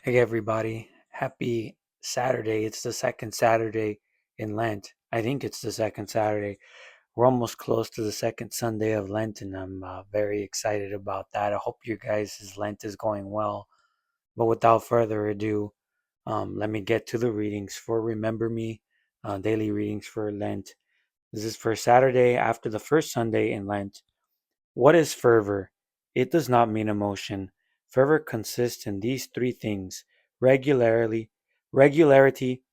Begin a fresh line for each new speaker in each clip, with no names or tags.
Hey everybody, happy Saturday. It's the second Saturday in Lent. I think it's the second Saturday. We're almost close to the second Sunday of Lent, and I'm very excited about that. I hope you guys' Lent is going well. But without further ado, let me get to the readings for Remember Me, daily readings for Lent. This is for Saturday after the first Sunday in Lent. What is fervor? It does not mean emotion. Fervor consists in these three things: regularity,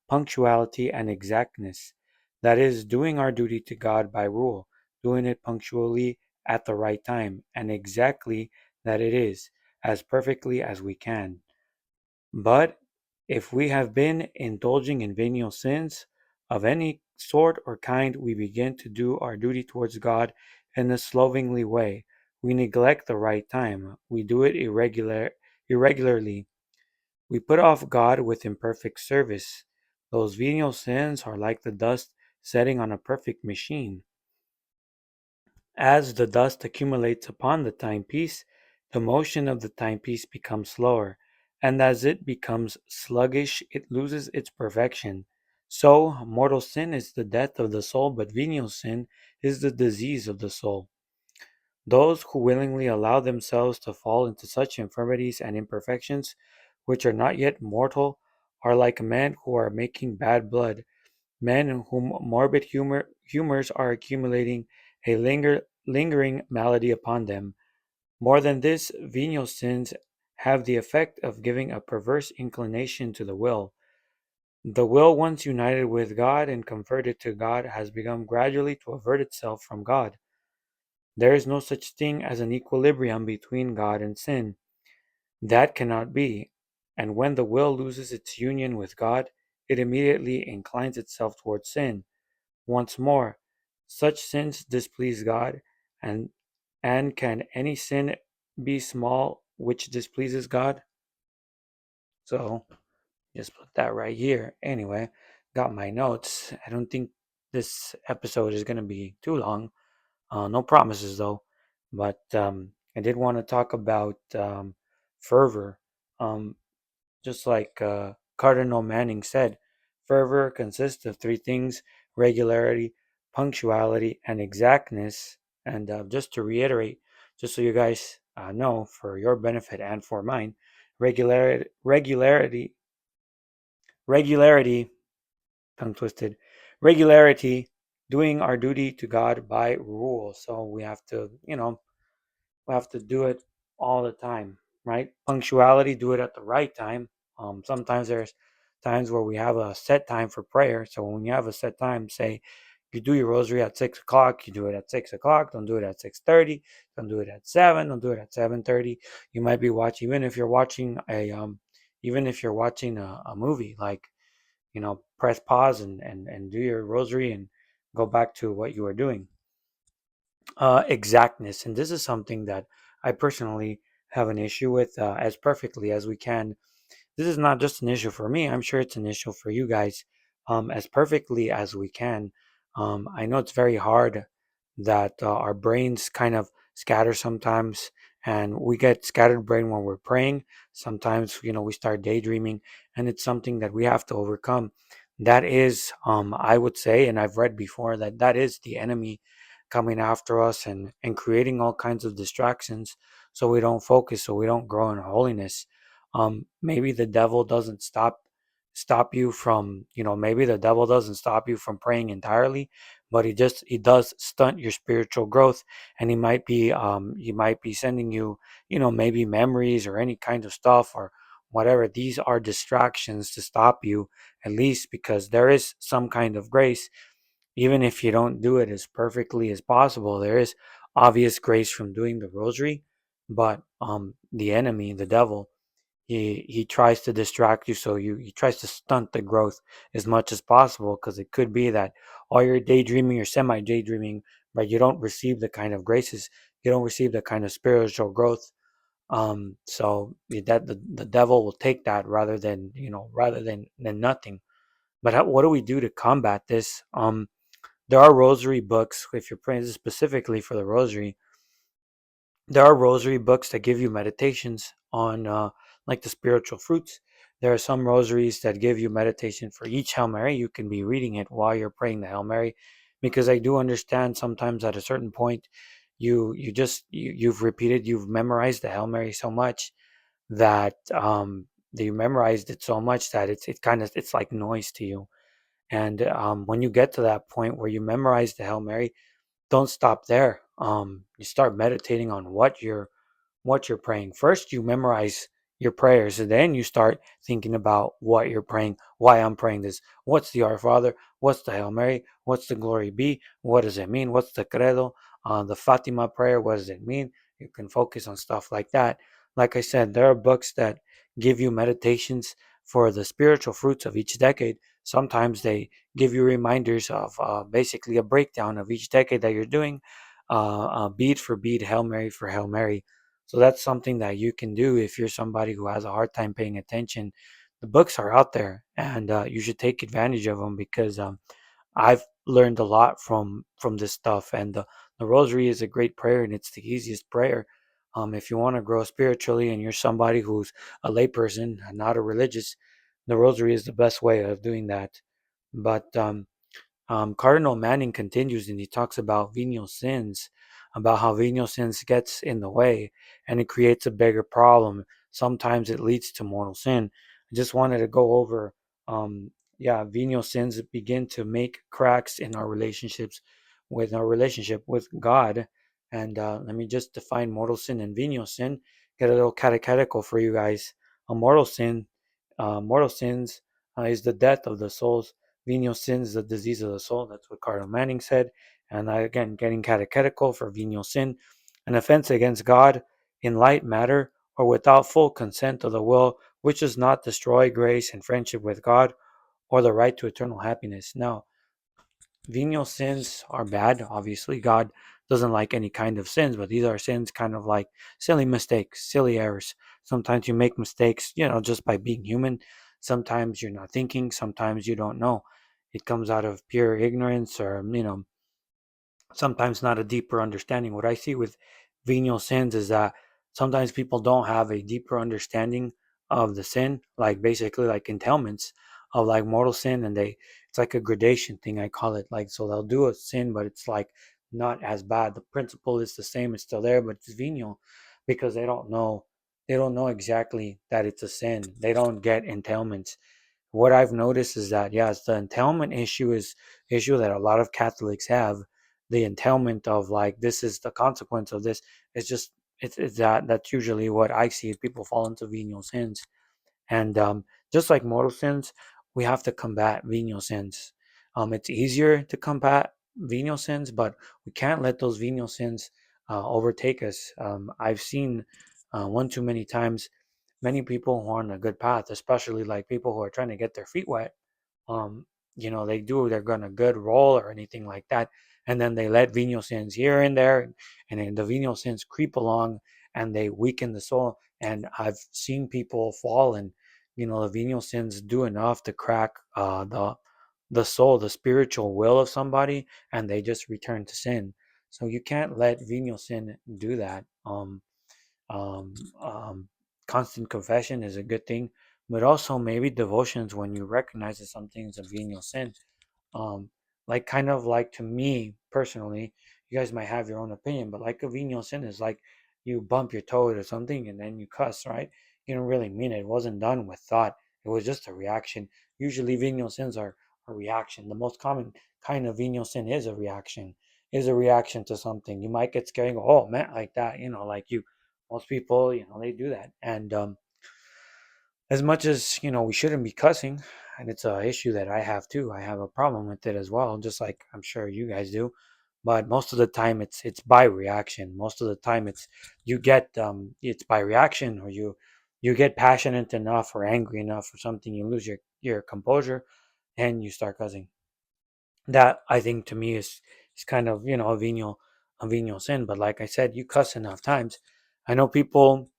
punctuality, and exactness. That is, doing our duty to God by rule, doing it punctually at the right time, and exactly that it is, as perfectly as we can. But if we have been indulging in venial sins of any sort or kind, we begin to do our duty towards God in a slovenly way. We neglect the right time. We do it irregularly. We put off God with imperfect service. Those venial sins are like the dust setting on a perfect machine. As the dust accumulates upon the timepiece, the motion of the timepiece becomes slower, and as it becomes sluggish, it loses its perfection. So, mortal sin is the death of the soul, but venial sin is the disease of the soul. Those who willingly allow themselves to fall into such infirmities and imperfections, which are not yet mortal, are like men who are making bad blood, men whom morbid humors are accumulating a lingering malady upon them. More than this, venial sins have the effect of giving a perverse inclination to the will. The will, once united with God and converted to God, has begun gradually to avert itself from God. There is no such thing as an equilibrium between God and sin. That cannot be. And when the will loses its union with God, it immediately inclines itself towards sin. Once more, such sins displease God, and can any sin be small which displeases God? So just put that right here. Anyway, got my notes. I don't think this episode is gonna be too long. No promises though, but I did want to talk about fervor. Um, Just like Cardinal Manning said, fervor consists of three things: regularity, punctuality, and exactness. And just to reiterate, just so you guys know, for your benefit and for mine, regularity, tongue twisted, regularity, doing our duty to God by rule. So we have to, we have to do it all the time, right? Punctuality, do it at the right time. Sometimes there's times where we have a set time for prayer. So when you have a set time, say you do your rosary at 6 o'clock, you do it at 6 o'clock. Don't do it at 6:30. Don't do it at 7. Don't do it at 7:30. You might be watching, even if you're watching a movie, like press pause and do your rosary and go back to what you are doing. Exactness, and this is something that I personally have an issue with, as perfectly as we can. This is not just an issue for me. I'm sure it's an issue for you guys, as perfectly as we can. I know it's very hard that our brains kind of scatter sometimes, and we get scattered brain when we're praying. Sometimes, we start daydreaming, and it's something that we have to overcome. That is, I would say, and I've read before that that is the enemy coming after us and creating all kinds of distractions so we don't focus, so we don't grow in holiness. Maybe the devil doesn't stop you from, maybe the devil doesn't stop you from praying entirely, but he does stunt your spiritual growth, and he might be sending you, maybe memories or any kind of stuff or whatever. These are distractions to stop you, at least, because there is some kind of grace. Even if you don't do it as perfectly as possible, there is obvious grace from doing the rosary. But the enemy, the devil, he tries to distract you, so he tries to stunt the growth as much as possible, because it could be that all you're daydreaming or semi daydreaming, but you don't receive the kind of graces, you don't receive the kind of spiritual growth. So that the devil will take that rather than nothing. But what do we do to combat this? There are rosary books. If you're praying specifically for the rosary, there are rosary books that give you meditations on like the spiritual fruits. There are some rosaries that give you meditation for each Hail Mary. You can be reading it while you're praying the Hail Mary, because I do understand sometimes at a certain point, you've memorized the Hail Mary so much that you memorized it so much that it's like noise to you. And when you get to that point where you memorize the Hail Mary, don't stop there. You start meditating on what you're praying. First, you memorize your prayers, and then you start thinking about what you're praying, why I'm praying this. What's the Our Father? What's the Hail Mary? What's the Glory Be? What does it mean? What's the Credo? The Fatima prayer, what does it mean? You can focus on stuff like that. Like I said, there are books that give you meditations for the spiritual fruits of each decade. Sometimes they give you reminders of basically a breakdown of each decade that you're doing, bead for bead, Hail Mary for Hail Mary. So that's something that you can do if you're somebody who has a hard time paying attention. The books are out there, and you should take advantage of them, because I've learned a lot from this stuff. And the Rosary is a great prayer, and it's the easiest prayer. If you want to grow spiritually, and you're somebody who's a layperson and not a religious, the Rosary is the best way of doing that. But Cardinal Manning continues, and he talks about venial sins, about how venial sins gets in the way and it creates a bigger problem. Sometimes it leads to mortal sin. I just wanted to go over, venial sins begin to make cracks in our relationships, with our relationship with God. And let me just define mortal sin and venial sin. Get a little catechetical for you guys. A mortal sin, mortal sins is the death of the soul's. Venial sin is the disease of the soul. That's what Cardinal Manning said. And I, again, getting catechetical for venial sin, an offense against God in light matter or without full consent of the will, which does not destroy grace and friendship with God or the right to eternal happiness. Now, venial sins are bad. Obviously, God doesn't like any kind of sins, but these are sins kind of like silly mistakes, silly errors. Sometimes you make mistakes, just by being human. Sometimes you're not thinking, sometimes you don't know. It comes out of pure ignorance, or, sometimes not a deeper understanding. What I see with venial sins is that sometimes people don't have a deeper understanding of the sin, like basically like entailments of like mortal sin, and it's like a gradation thing, I call it. Like, so they'll do a sin, but it's like not as bad. The principle is the same, it's still there, but it's venial because they don't know exactly that it's a sin. They don't get entailments. What I've noticed is that, yes, the entailment issue that a lot of Catholics have. The entailment of like, this is the consequence of this. It's just it's that's usually what I see. People fall into venial sins, and just like mortal sins, we have to combat venial sins. It's easier to combat venial sins, but we can't let those venial sins overtake us. I've seen one too many times many people who are on a good path, especially like people who are trying to get their feet wet. um, they're going a good roll or anything like that, and then they let venial sins here and there, and then the venial sins creep along and they weaken the soul. And I've seen people fall, and the venial sins do enough to crack the soul, the spiritual will of somebody, and they just return to sin. So you can't let venial sin do that. Um, um, Constant confession is a good thing, but also maybe devotions when you recognize that something is a venial sin. Um, like, kind of like, to me personally, you guys might have your own opinion, but like a venial sin is like you bump your toe or something and then you cuss, right? You don't really mean it. It wasn't done with thought. It was just a reaction. Usually venial sins are a reaction. The most common kind of venial sin is a reaction to something. You might get scared and go, oh man, like that, like you, most people, they do that. And as much as we shouldn't be cussing, and it's a issue that I have too. I have a problem with it as well, just like I'm sure you guys do. But most of the time it's by reaction. Most of the time it's by reaction, or you get passionate enough or angry enough or something, you lose your composure and you start cussing. That, I think, to me is kind of, a venial sin. But like I said, you cuss enough times. I know people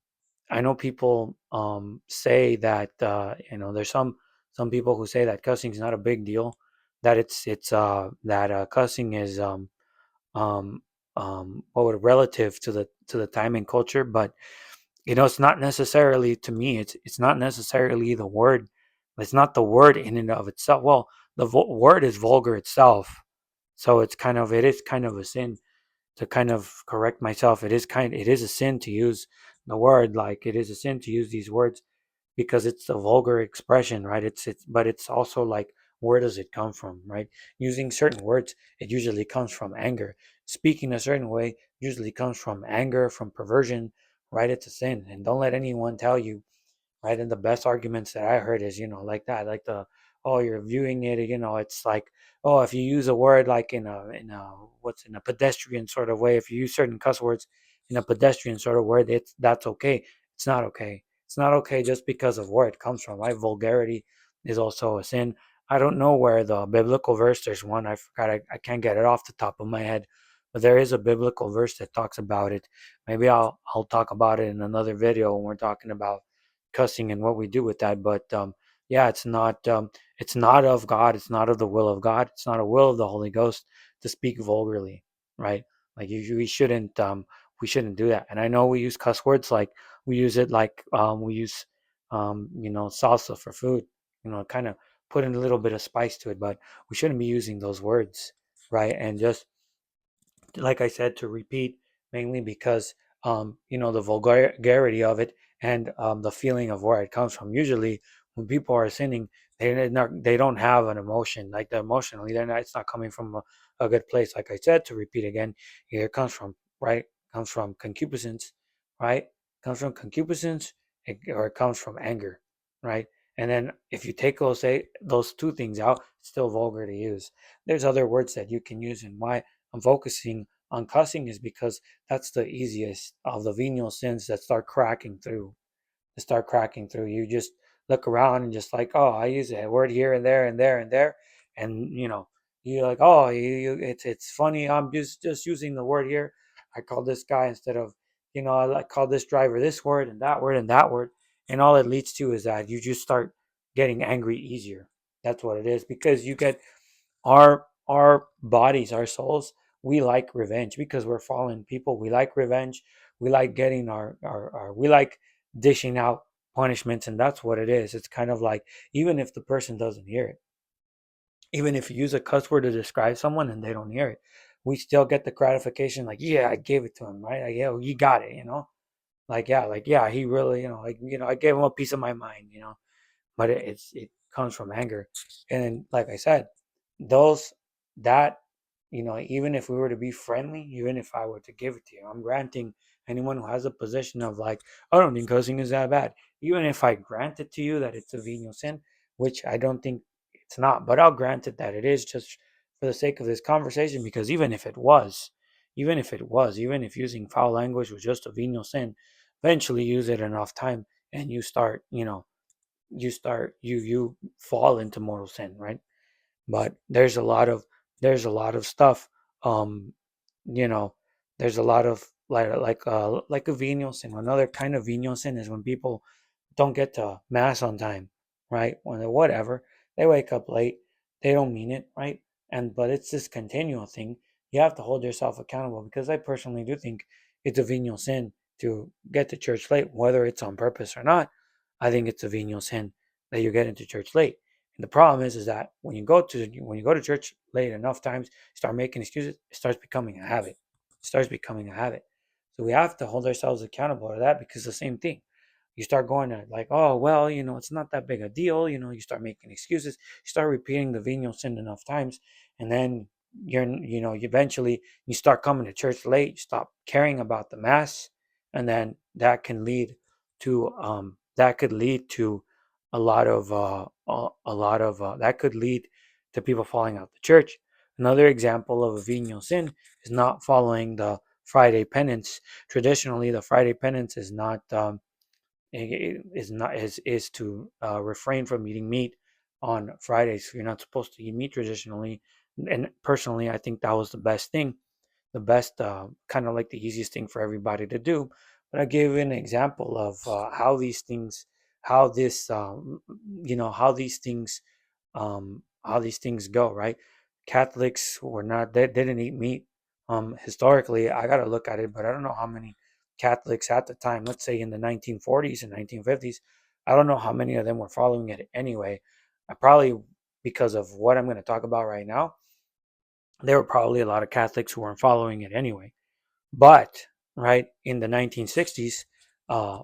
say that, there's some people who say that cussing is not a big deal, that it's that cussing is what would relative to the time and culture. But It's not necessarily, to me, it's not necessarily the word. It's not the word in and of itself. Well, the word is vulgar itself, so it is kind of a sin. To kind of correct myself, it is a sin to use the word, like it is a sin to use these words because it's a vulgar expression, right? But it's also like, where does it come from, right? Using certain words, it usually comes from anger. Speaking a certain way usually comes from anger, from perversion, right? It's a sin, and don't let anyone tell you, right? And the best arguments that I heard is, like that, like oh, you're viewing it, it's like, oh, if you use a word like in a pedestrian sort of way, if you use certain cuss words in a pedestrian sort of word, that's okay. It's not okay. It's not okay just because of where it comes from, right? Vulgarity is also a sin. I don't know where the biblical verse, there's one, I forgot, I can't get it off the top of my head, but there is a biblical verse that talks about it. Maybe I'll talk about it in another video when we're talking about cussing and what we do with that. But yeah, it's not of God. It's not of the will of God. It's not a will of the Holy Ghost to speak vulgarly, right? Like we shouldn't do that. And I know we use cuss words, like we use it like we use salsa for food, kind of putting a little bit of spice to it, but we shouldn't be using those words, right? And just like I said, to repeat, mainly because the vulgarity of it, and the feeling of where it comes from. Usually, when people are sinning, they don't have an emotion, like the emotionally, they're not. It's not coming from a good place. Like I said, to repeat again, here it comes from, right? Comes from concupiscence, right? Comes from concupiscence, or it comes from anger, right? And then if you take those two things out, it's still vulgar to use. There's other words that you can use, and why I'm focusing on cussing is because that's the easiest of the venial sins that start cracking through. You just look around and just like, oh, I use a word here and there and there and there, and you're like, oh, it's funny. I'm just using the word here. I call this guy instead of, I like call this driver this word and that word and that word, and all it leads to is that you just start getting angry easier. That's what it is, because you get our bodies, our souls, we like revenge because we're fallen people. We like revenge. We like getting our we like dishing out punishments, and that's what it is. It's kind of like, even if the person doesn't hear it, even if you use a cuss word to describe someone and they don't hear it, we still get the gratification, like, yeah, I gave it to him, right? Like, yeah, you got it, like yeah, he really, I gave him a piece of my mind, but it comes from anger. And like I said, those that even if we were to be friendly, even if I were to give it to you, I'm granting anyone who has a position of like, I don't think cussing is that bad, even if I grant it to you that it's a venial sin, which I don't think it's not, but I'll grant it that it is, just for the sake of this conversation, because even if using foul language was just a venial sin, eventually use it enough time and you start, you fall into mortal sin, right? But there's a lot of stuff, um you know there's a lot of like a venial sin. Another kind of venial sin is when people don't get to mass on time, right? When they whatever, they wake up late, they don't mean it, right? But it's this continual thing. You have to hold yourself accountable, because I personally do think it's a venial sin to get to church late, whether it's on purpose or not. I think it's a venial sin that you get into church late. And the problem is that when you go to church late enough times, start making excuses, it starts becoming a habit. It starts becoming a habit. So we have to hold ourselves accountable to that, because the same thing, you start going to like, oh, well, it's not that big a deal. You start making excuses, you start repeating the venial sin enough times, and then eventually you start coming to church late, you stop caring about the mass, and then that could lead to a lot of that could lead to people falling out the church. Another example of a venial sin is not following the Friday penance. Traditionally, the Friday penance is to refrain from eating meat on Fridays. You're not supposed to eat meat traditionally, and personally, I think that was the best thing, the best kind of like the easiest thing for everybody to do. But I gave an example of how these things, how this, how these things go. Right? Catholics were not they didn't eat meat. Historically, I got to look at it, but I don't know how many. Catholics at the time, let's say in the 1940s and 1950s. I don't know how many of them were following it anyway. I probably, because of what I'm going to talk about right now, there were probably a lot of Catholics who weren't following it anyway. But right in the 1960s, uh,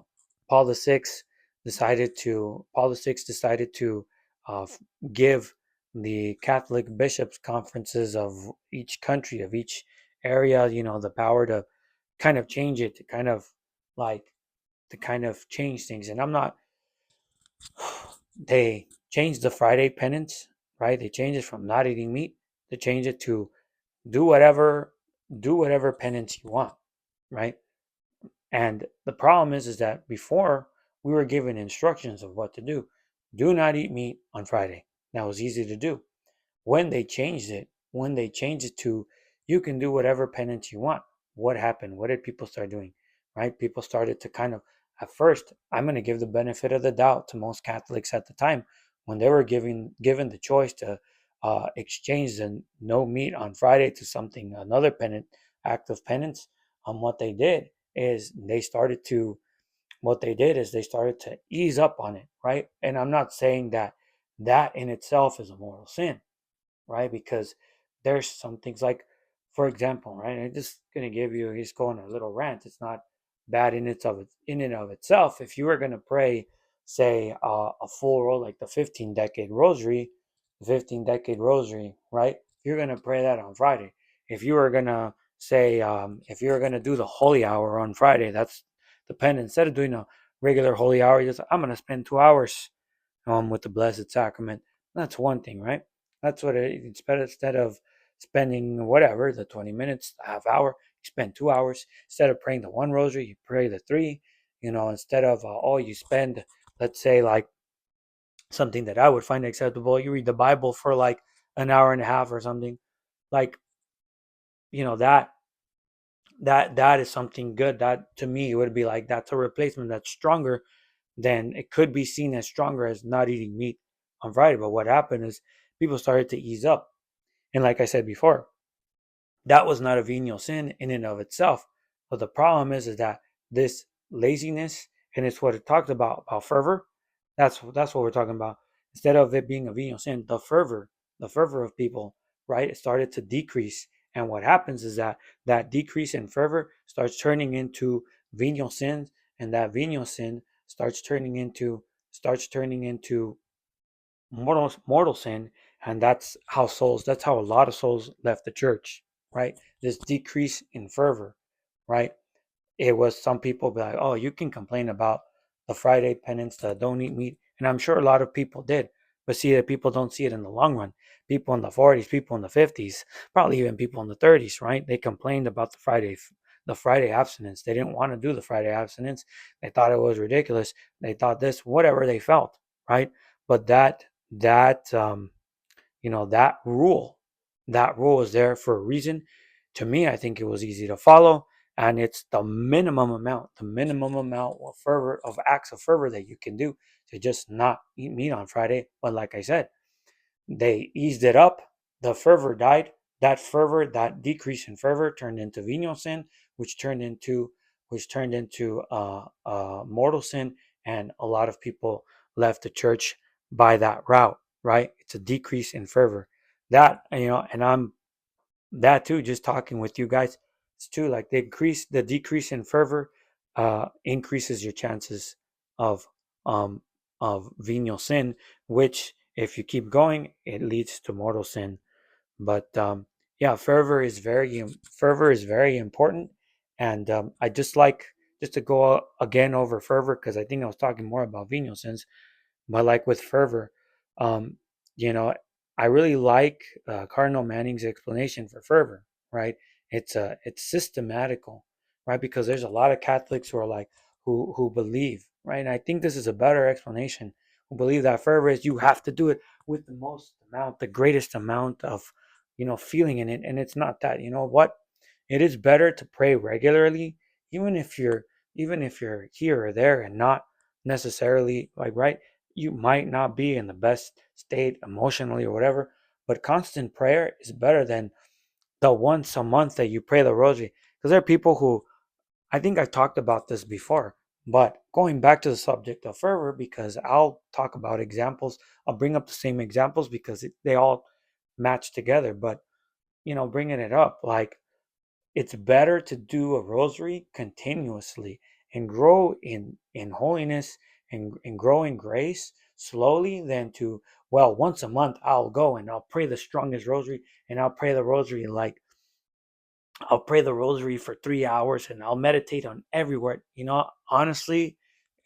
Paul the Sixth Paul the Sixth decided to uh, give the Catholic bishops conferences of each country, of each area, the power to kind of change it, like to kind of change things. And I'm not. They changed the Friday penance, right? They changed it from not eating meat. They changed it to do whatever do whatever penance you want, right? And the problem is that before we were given instructions of what to do. Do not eat meat on Friday. That was easy to do. When they changed it to you can do whatever penance you want, what happened? What did people start doing? Right? People started to kind of, at first, I'm going to give the benefit of the doubt to most Catholics at the time when they were given the choice to exchange the no meat on Friday to something, another act of penance. What they did is they started to ease up on it, right? And I'm not saying that that in itself is a mortal sin, right? Because there's some things like, for example, right? I'm just gonna give you, he's going a little rant. It's not bad in and of itself. If you were gonna pray, say, a full roll like the 15 decade rosary, right? You're gonna pray that on Friday. If you were gonna say, if you were gonna do the holy hour on Friday, that's the pen. Instead of doing a regular holy hour, just I'm gonna spend 2 hours with the Blessed Sacrament. That's one thing, right? That's what instead of spending whatever, the 20 minutes, the half hour, you spend 2 hours. Instead of praying the one rosary, you pray the three. Instead of, you spend, let's say, like something that I would find acceptable, you read the Bible for like an hour and a half or something. Like, you know, that that is something good. That to me would be like that's a replacement that's stronger, then it could be seen as stronger as not eating meat on Friday. But what happened is people started to ease up. And like I said before, that was not a venial sin in and of itself. But the problem is that this laziness, and it's what it talked about fervor. That's what we're talking about. Instead of it being a venial sin, the fervor of people, right, it started to decrease. And what happens is that that decrease in fervor starts turning into venial sins, and that venial sin starts turning into mortal sin, and that's how a lot of souls left the church, right? This decrease in fervor, right? It was some people be like, oh, you can complain about the Friday penance, the don't eat meat, and I'm sure a lot of people did, but see that people don't see it in the long run. People in the 40s, people in the 50s, probably even people in the 30s, right? They complained about the Friday abstinence. They didn't want to do the Friday abstinence. They thought it was ridiculous. They thought this, whatever they felt, right? But that rule is there for a reason. To me, I think it was easy to follow, and it's the minimum amount of fervor, of acts of fervor that you can do to just not eat meat on Friday. But like I said, they eased it up. The fervor died. That decrease in fervor turned into venial sin, which turned into mortal sin, and a lot of people left the church by that route. Right? It's a decrease in fervor. And I'm that too. Just talking with you guys, it's too like the decrease in fervor increases your chances of um of venial sin, which if you keep going, it leads to mortal sin. But yeah, fervor is very important, and I just to go again over fervor because I think I was talking more about venial sins. But like with fervor, um, you know, I really like Cardinal Manning's explanation for fervor. Right? It's systematical, right? Because there's a lot of Catholics who are like who believe, right? And I think this is a better explanation. Who believe that fervor is you have to do it with the greatest amount of feeling in it, and it's not that. You know what? It is better to pray regularly, even if you're here or there and not necessarily like right you might not be in the best state emotionally or whatever, but constant prayer is better than the once a month that you pray the rosary. Because there are people who I think I talked about this before, but going back to the subject of fervor, because I'll talk about examples, I'll bring up the same examples because they all match together. But bringing it up, like it's better to do a rosary continuously and grow in holiness and grow in grace slowly than to, well, once a month I'll go and I'll pray the strongest rosary, and I'll pray the rosary like I'll pray the rosary for 3 hours and I'll meditate on every word. Honestly,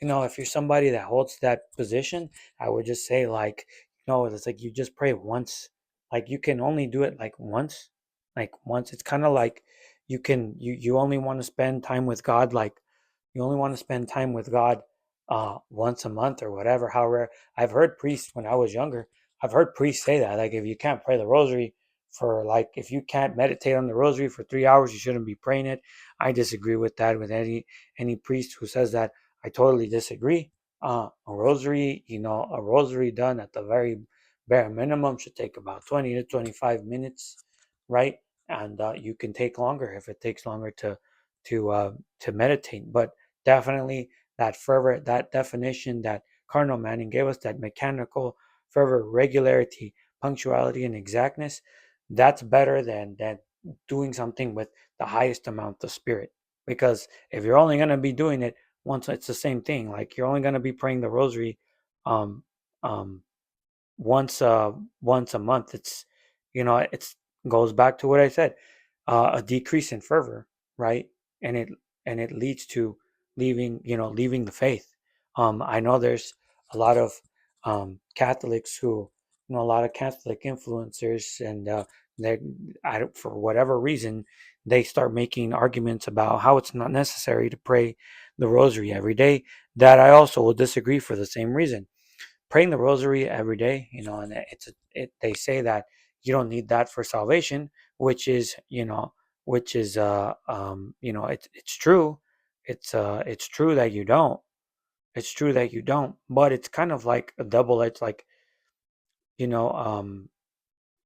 if you're somebody that holds that position, I would just say, like, it's like you just pray once. Like you can only do it like once. Like once. It's kind of like you only want to spend time with God, like you only want to spend time with God once a month or whatever. However, I've heard priests when I was younger, I've heard priests say that, like, if you can't pray the rosary for, like, if you can't meditate on the rosary for 3 hours, you shouldn't be praying it. I disagree with that, with any priest who says that. I totally disagree. A rosary done at the very bare minimum should take about 20 to 25 minutes, right? And you can take longer if it takes longer to meditate. But definitely that fervor, that definition that Cardinal Manning gave us, that mechanical fervor, regularity, punctuality, and exactness, that's better than doing something with the highest amount of spirit. Because if you're only going to be doing it once, it's the same thing. Like you're only going to be praying the rosary um, um, once a month. It's goes back to what I said, a decrease in fervor, right? And it and it leads to leaving the faith. I know there's a lot of Catholics who, a lot of Catholic influencers, and they for whatever reason, they start making arguments about how it's not necessary to pray the rosary every day, that I also will disagree for the same reason. Praying the rosary every day, and they say that you don't need that for salvation, which is, it's true. It's true that you don't. It's true that you don't, but it's kind of like a double edged, like, you know, um,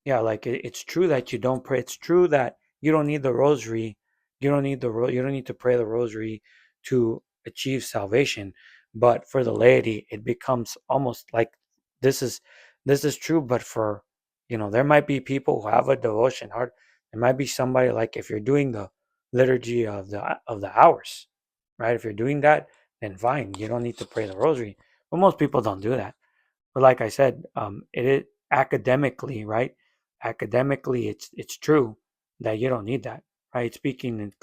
yeah, like it's true that you don't pray. It's true that you don't need the rosary. You don't need to pray the rosary to achieve salvation. But for the laity, it becomes almost like this is this is true. But for, there might be people who have a devotion heart. There might be somebody, like, if you're doing the liturgy of the hours, right? If you're doing that, then fine. You don't need to pray the rosary. But most people don't do that. But like I said, it is academically, right? Academically, it's true that you don't need that, right? Speaking in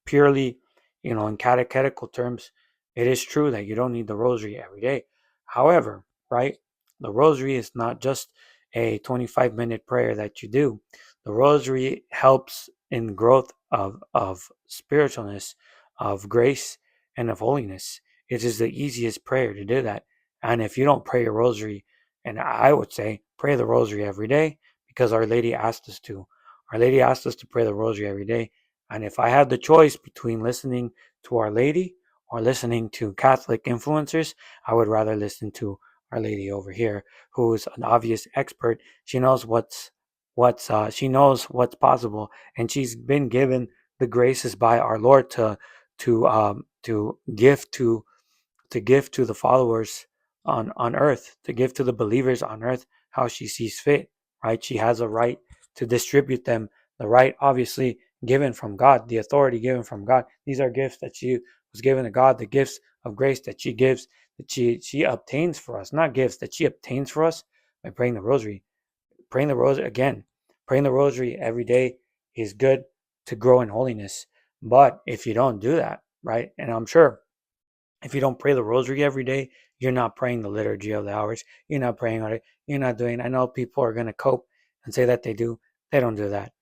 purely, in catechetical terms, it is true that you don't need the rosary every day. However, right, the rosary is not just a 25-minute prayer that you do. The rosary helps in growth of spiritualness, of grace, and of holiness. It is the easiest prayer to do that. And if you don't pray your rosary, and I would say pray the rosary every day, because Our Lady asked us to. Our Lady asked us to pray the rosary every day. And if I had the choice between listening to Our Lady or listening to Catholic influencers, I would rather listen to Our Lady over here, who is an obvious expert. She knows she knows what's possible, and she's been given the graces by our Lord to give to the followers on earth, to give to the believers on earth how she sees fit, right? She has a right to distribute them, the right, obviously, given from God, the authority given from God. These are gifts that she was given to God, the gifts of grace that she gives, that she obtains for us, not gifts, that she obtains for us by praying the rosary. Praying the rosary, again, praying the rosary every day is good to grow in holiness. But if you don't do that, right? And I'm sure if you don't pray the rosary every day, you're not praying the liturgy of the hours. You're not praying on it. You're not doing. I know people are going to cope and say that they do. They don't do that.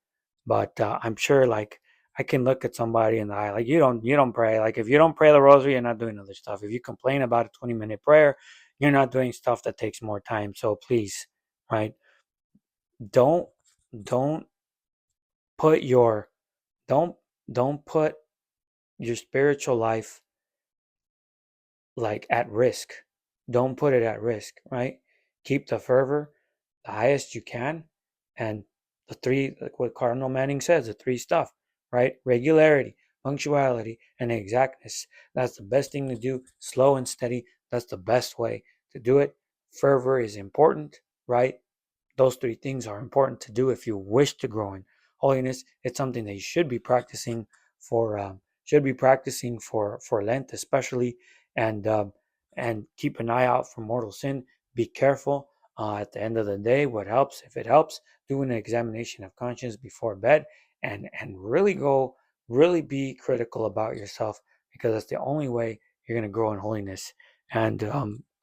But I'm sure, like, I can look at somebody in the eye, like, you don't pray. Like, if you don't pray the rosary, you're not doing other stuff. If you complain about a 20-minute prayer, you're not doing stuff that takes more time. So please, right? Don't don't put your don't don't put your spiritual life, like, at risk. Don't put it at risk, right? Keep the fervor the highest you can. And the three, like what Cardinal Manning says, the three stuff, right? Regularity. punctuality, and exactness. That's the best thing to do. Slow and steady. That's the best way to do it. Fervor is important, right? Those three things are important to do if you wish to grow in holiness. It's something that you should be practicing for Lent, especially, and and keep an eye out for mortal sin. Be careful. At the end of the day, what helps, if it helps, do an examination of conscience before bed, and really be critical about yourself, because that's the only way you're going to grow in holiness. And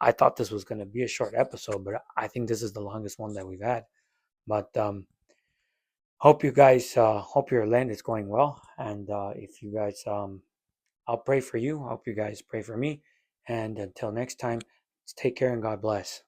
I thought this was going to be a short episode, but I think this is the longest one that we've had. But hope your Lent is going well. And if you guys, I'll pray for you. I hope you guys pray for me. And until next time, take care and God bless.